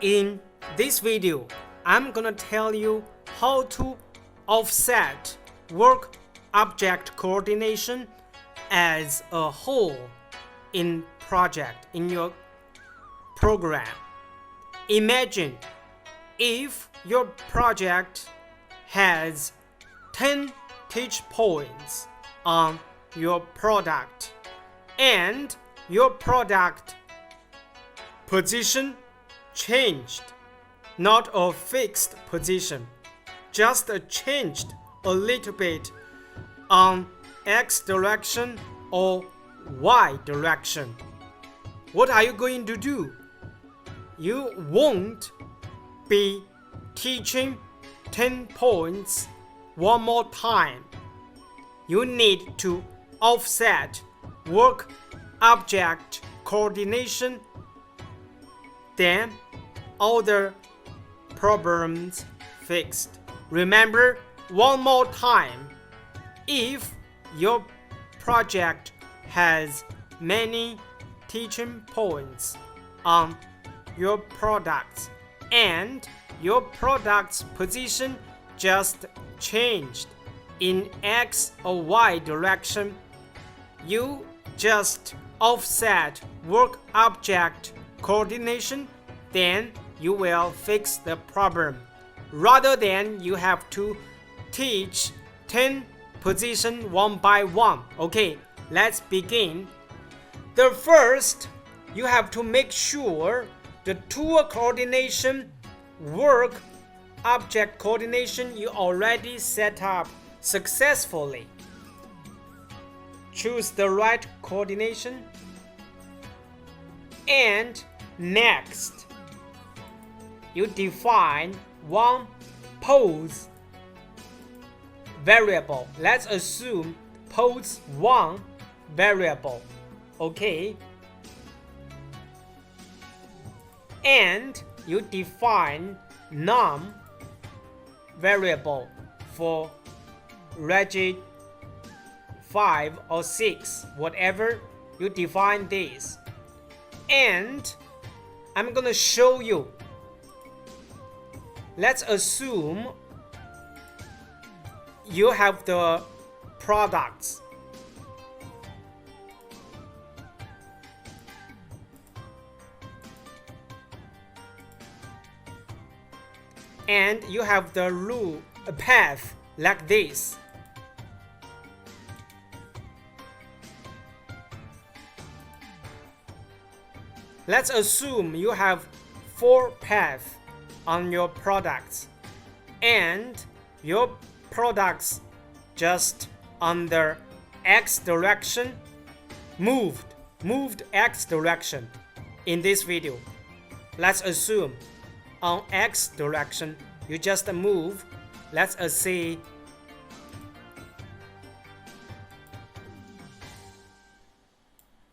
In this video, I'm gonna tell you how to offset work object coordination as a whole in your program. Imagine if your project has 10 touch points on your product and your product position changed, not a fixed position, just changed a little bit on X direction or Y direction. What are you going to do? You won't be teaching 10 points one more time. You need to offset work object coordination, then all the problems fixed. Remember one more time, if your project has many teaching points on your products and your product's position just changed in X or Y direction, you just offset work object coordination, then you will fix the problem, rather than you have to teach 10 position one by one. Okay, let's begin. The first, you have to make sure the tool coordination, work object coordination you already set up successfully. Choose the right coordination, and next you define one pose variable. Let's assume pose 1 variable. Okay, and you define num variable for rigid 5 or 6, whatever you define this. And I'm gonna show you. Let's assume you have the products. And you have the path like this. Let's assume you have 4 paths on your products, and your products just on the X direction moved X direction in this video. Let's assume on X direction you just move, let's say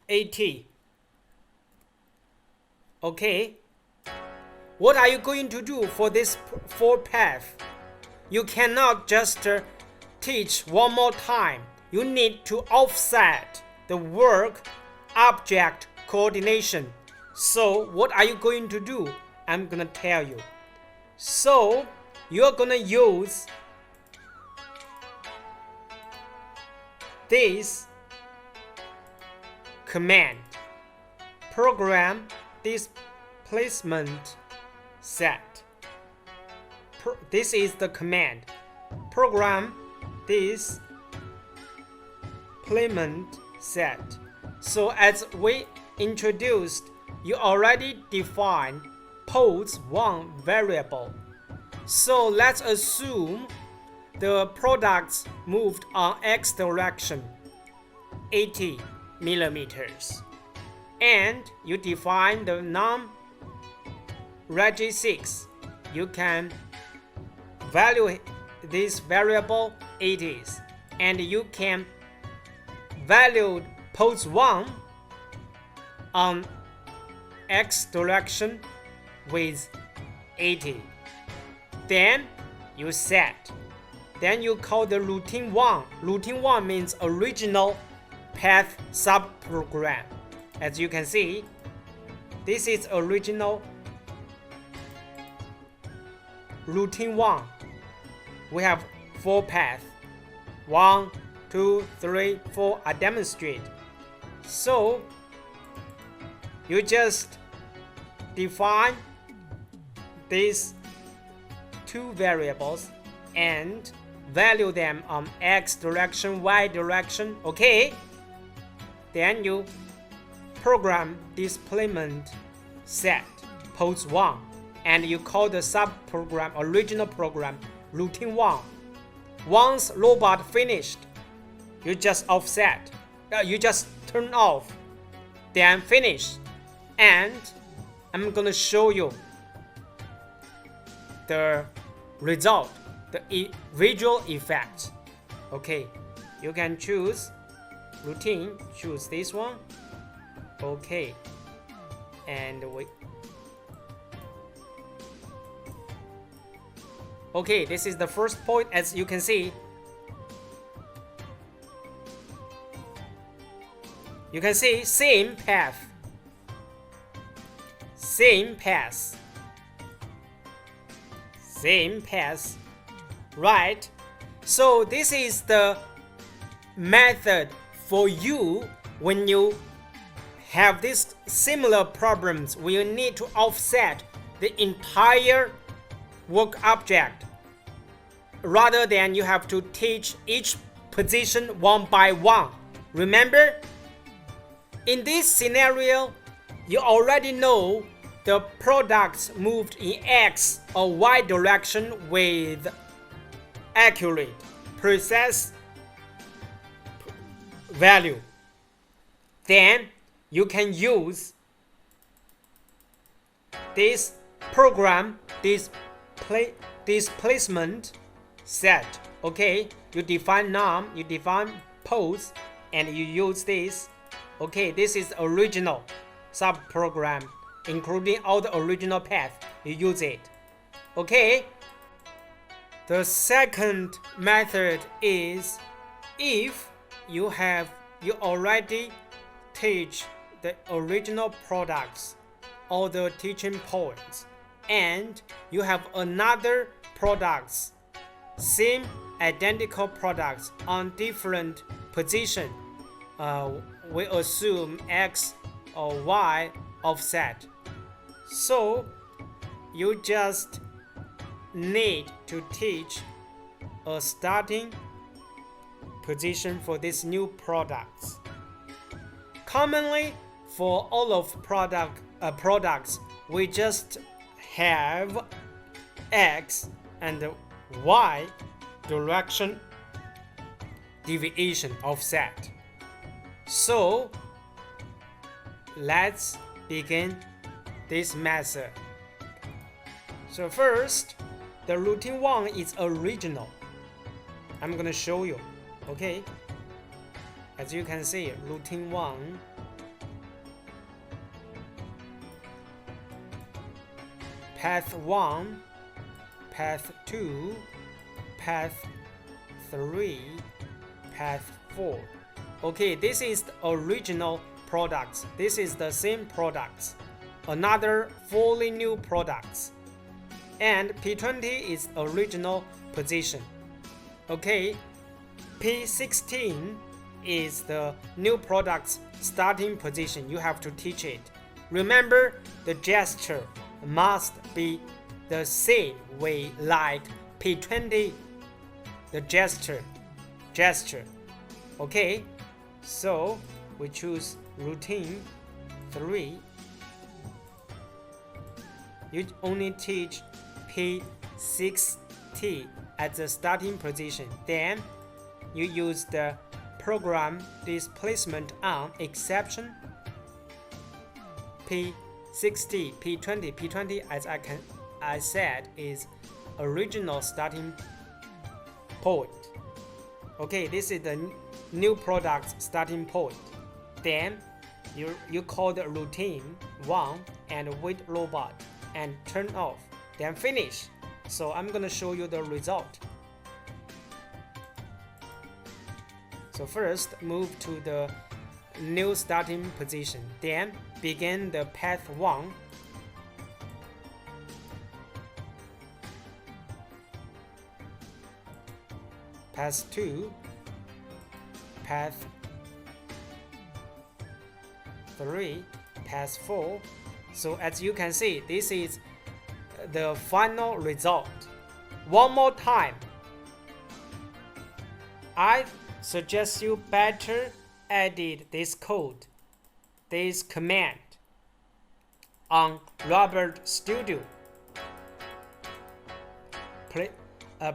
80. Okay, what are you going to do for this 4 path? You cannot just teach one more time. You need to offset the work object coordination. So what are you going to do? I'm gonna tell you. So you're gonna use this command, program displacement set. This is the command, program displacement set. So as we introduced, you already defined pose 1 variable. So let's assume the products moved on X direction 80 millimeters, and you define the non-rigid 6. You can value this variable 80s, and you can value pose 1 on X direction with 80. Then you set. Then you call the routine 1. Routine 1 means original path subprogram. As you can see, this is original routine 1. We have 4 paths. 1, 2, 3, 4 I demonstrate. So you just define these 2 variables and value them on x direction, y direction. Okay, then you program displacement set pose 1 and you call the subprogram original program routine 1. Once robot finished, you just offset, you just turn off, then finish, and I'm gonna show you the result, the visual effect. Okay, you can choose routine, choose this one. Okay, and wait. Okay, this is the first point. As you can see, same path, right? So this is the method for you when you have these similar problems where you need to offset the entire work object rather than you have to teach each position one by one. Remember, in this scenario, you already know the products moved in x or y direction with accurate, precise value. Then you can use this program, displacement set. Okay, you define num, you define pose, and you use this. Okay, this is original subprogram, including all the original path. You use it. Okay, the second method is if you already teach the original products or the teaching points, and you have another products, same identical products on different position. We assume x or y offset. So you just need to teach a starting position for these new products. Commonly, for all of products, we just have x and y direction deviation offset. So let's begin this method. So first, the routine 1 is original. I'm gonna show you. Okay, as you can see, routine 1 path 1, path 2, path 3, path 4. Okay, this is the original products. This is the same products. Another fully new products. And P20 is original position. Okay, P16 is the new products starting position. You have to teach it. Remember, the gesture must be the same way like P20, the gesture. Okay, so we choose routine 3. You only teach P60 at the starting position. Then you use the program displacement on exception P60, P20 as I said is original starting point. Okay, this is the new product starting point. Then you call the routine 1 and wait robot and turn off, then finish. So I'm gonna show you the result. So first move to the new starting position, then begin the path 1. path 2, path 3, path 4. So as you can see, this is the final result. One more time, I suggest you better edit this code, this command on Robot Studio.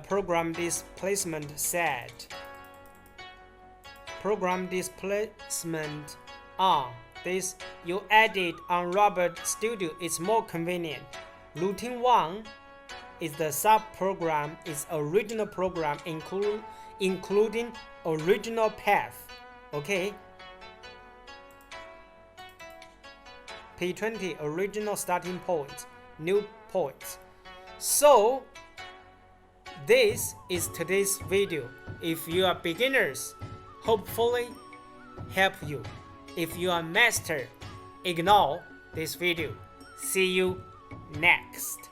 Program displacement set. Program displacement on. This you edit on Robot Studio is more convenient. Routine 1 is the sub-program, is original program including original path. Okay. P20 original starting point, new points. So this is today's video. If you are beginners, hopefully help you. If you are master, ignore this video. See you next.